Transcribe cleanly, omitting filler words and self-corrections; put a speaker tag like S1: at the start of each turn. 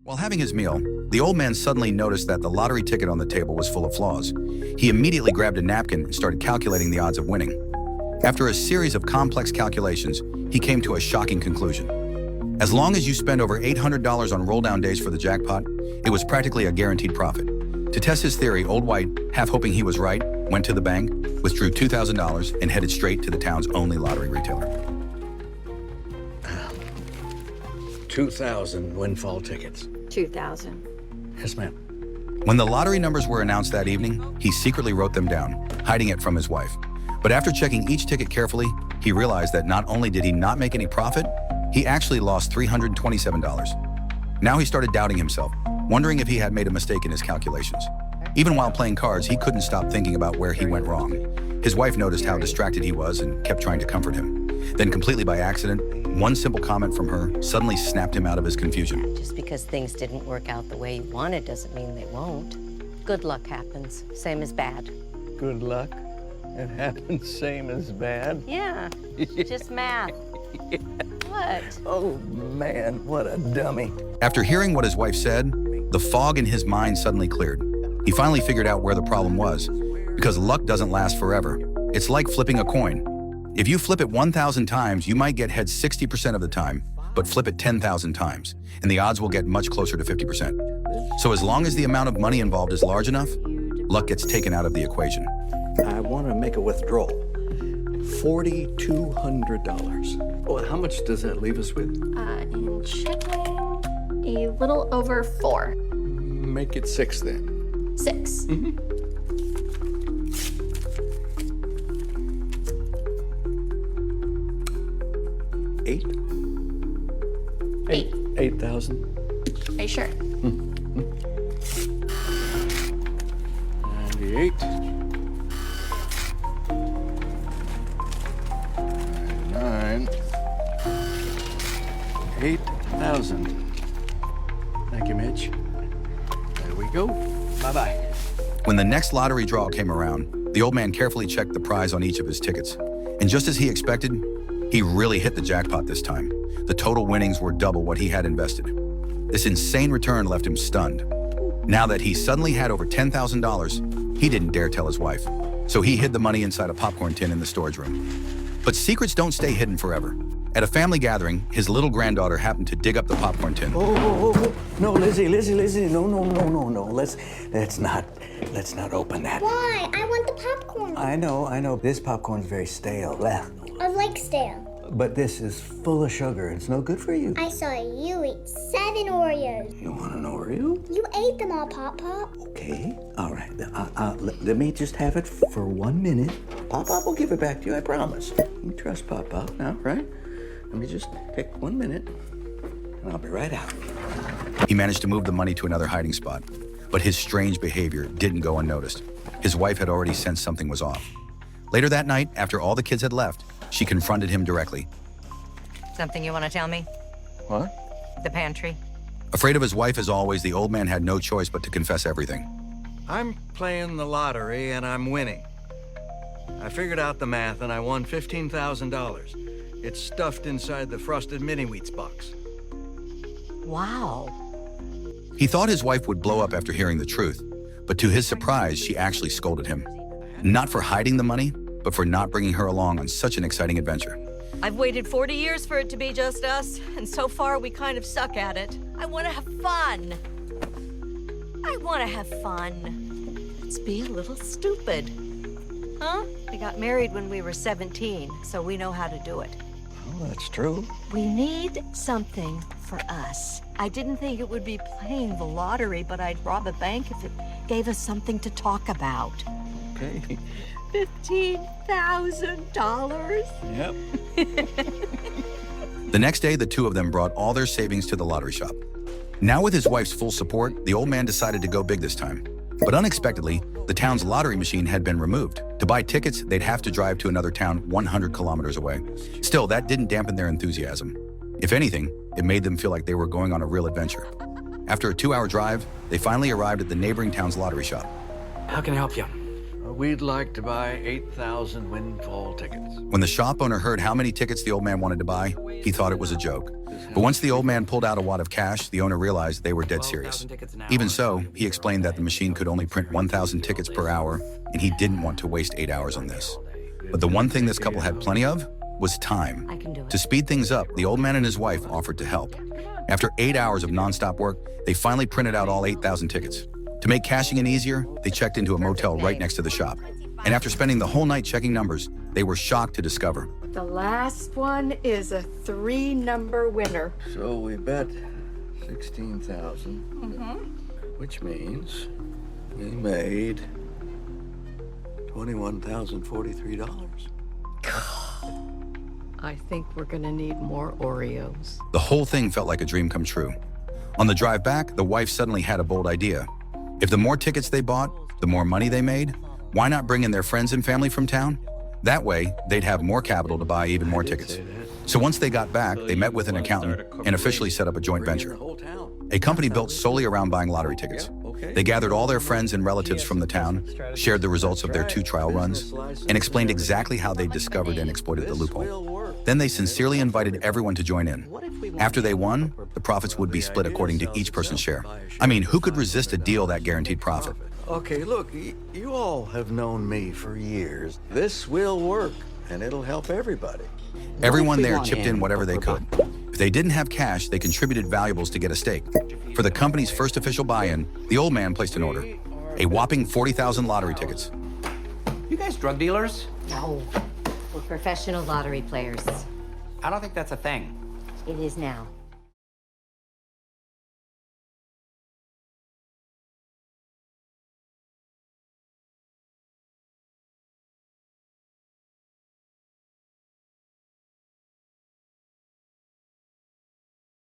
S1: While having his meal, the old man suddenly noticed that the lottery ticket on the table was full of flaws. He immediately grabbed a napkin and started calculating the odds of winning. After a series of complex calculations, he came to a shocking conclusion. As long as you spend over $800 on roll-down days for the jackpot, it was practically a guaranteed profit. To test his theory, Old White, half hoping he was right, went to the bank, withdrew $2,000, and headed straight to the town's only lottery retailer.
S2: 2,000 windfall tickets.
S3: 2,000.
S2: Yes, ma'am.
S1: When the lottery numbers were announced that evening, he secretly wrote them down, hiding it from his wife. But after checking each ticket carefully, he realized that not only did he not make any profit, he actually lost $327. Now he started doubting himself, wondering if he had made a mistake in his calculations. Even while playing cards, he couldn't stop thinking about where he went wrong. His wife noticed how distracted he was and kept trying to comfort him. Then, completely by accident, one simple comment from her suddenly snapped him out of his confusion.
S4: Just because things didn't work out the way you wanted doesn't mean they won't. Good luck happens, same as bad.
S2: Good luck. It happens same as bad.
S4: Yeah, just math.
S2: Yeah.
S4: What?
S2: Oh, man, what a dummy.
S1: After hearing what his wife said, the fog in his mind suddenly cleared. He finally figured out where the problem was, because luck doesn't last forever. It's like flipping a coin. If you flip it 1,000 times, you might get heads 60% of the time, but flip it 10,000 times, and the odds will get much closer to 50%. So as long as the amount of money involved is large enough, luck gets taken out of the equation.
S2: I want to make a withdrawal. $4,200. Well, how much does that leave us with?
S3: In checking, a little over 4.
S2: Make it 6 then.
S3: 6.
S2: Eight?
S3: 8.
S2: 8,000.
S3: Are you sure?
S2: 98. 99. 8,000. Thank you, Mitch. There we go. Bye-bye.
S1: When the next lottery draw came around, the old man carefully checked the prize on each of his tickets. And just as he expected, he really hit the jackpot this time. The total winnings were double what he had invested. This insane return left him stunned. Now that he suddenly had over $10,000, he didn't dare tell his wife. So he hid the money inside a popcorn tin in the storage room. But secrets don't stay hidden forever. At a family gathering, his little granddaughter happened to dig up the popcorn tin.
S2: Oh. No, Lizzie. No. Let's not open that.
S5: Why? I want the popcorn.
S2: I know. This popcorn's very stale.
S5: I like stale.
S2: But this is full of sugar. It's no good for you.
S5: I saw you eat 7 Oreos.
S2: You want an Oreo?
S5: You ate them all, Pop.
S2: Okay. All right. Let me just have it for 1 minute. Pop will give it back to you, I promise. You trust Pop now, right? Let me just take 1 minute, and I'll be right out.
S1: He managed to move the money to another hiding spot, but his strange behavior didn't go unnoticed. His wife had already sensed something was off. Later that night, after all the kids had left, she confronted him directly.
S4: Something you want to tell me?
S2: What?
S4: The pantry?
S1: Afraid of his wife as always, the old man had no choice but to confess everything.
S6: I'm playing the lottery and I'm winning. I figured out the math and I won $15,000. It's stuffed inside the frosted mini-wheats box.
S4: Wow.
S1: He thought his wife would blow up after hearing the truth, but to his surprise, she actually scolded him. Not for hiding the money, but for not bringing her along on such an exciting adventure.
S4: I've waited 40 years for it to be just us, and so far we kind of suck at it. I want to have fun. Let's be a little stupid. Huh? We got married when we were 17, so we know how to do it.
S2: Oh, that's true.
S4: We need something for us. I didn't think it would be playing the lottery, but I'd rob a bank if it gave us something to talk about.
S2: Okay.
S4: $15,000.
S2: Yep.
S1: The next day, the two of them brought all their savings to the lottery shop. Now with his wife's full support, the old man decided to go big this time. But unexpectedly, the town's lottery machine had been removed. To buy tickets, they'd have to drive to another town 100 kilometers away. Still, that didn't dampen their enthusiasm. If anything, it made them feel like they were going on a real adventure. After a 2-hour drive, they finally arrived at the neighboring town's lottery shop.
S7: How can I help you?
S6: We'd like to buy 8,000 windfall tickets.
S1: When the shop owner heard how many tickets the old man wanted to buy, he thought it was a joke. But once the old man pulled out a wad of cash, the owner realized they were dead serious. Even so, he explained that the machine could only print 1,000 tickets per hour, and he didn't want to waste 8 hours on this. But the one thing this couple had plenty of was time.
S4: I can do it.
S1: To speed things up, the old man and his wife offered to help. After 8 hours of nonstop work, they finally printed out all 8,000 tickets. To make cashing in easier, they checked into a motel right next to the shop. And after spending the whole night checking numbers, they were shocked to discover
S4: The last one is a 3-number winner.
S6: So we bet 16,000. Which means we made $21,043.
S4: I think we're gonna need more Oreos.
S1: the whole thing felt like a dream come true. On the drive back, the wife suddenly had a bold idea. If the more tickets they bought, the more money they made, why not bring in their friends and family from town? That way, they'd have more capital to buy even more tickets. So once they got back, they met with an accountant and officially set up a joint venture. A company built solely around buying lottery tickets. They gathered all their friends and relatives from the town, shared the results of their 2 trial runs, and explained exactly how they discovered and exploited the loophole. Then they sincerely invited everyone to join in. After they won, the profits would be split according to each person's share. I mean, who could resist a deal that guaranteed profit?
S6: Okay, look, you all have known me for years. This will work, and it'll help everybody.
S1: Everyone there chipped in whatever they could. If they didn't have cash, they contributed valuables to get a stake. For the company's first official buy-in, the old man placed an order. A whopping 40,000 lottery tickets.
S7: You guys drug dealers?
S8: No, we're professional lottery players.
S7: I don't think that's a thing.
S8: It is now.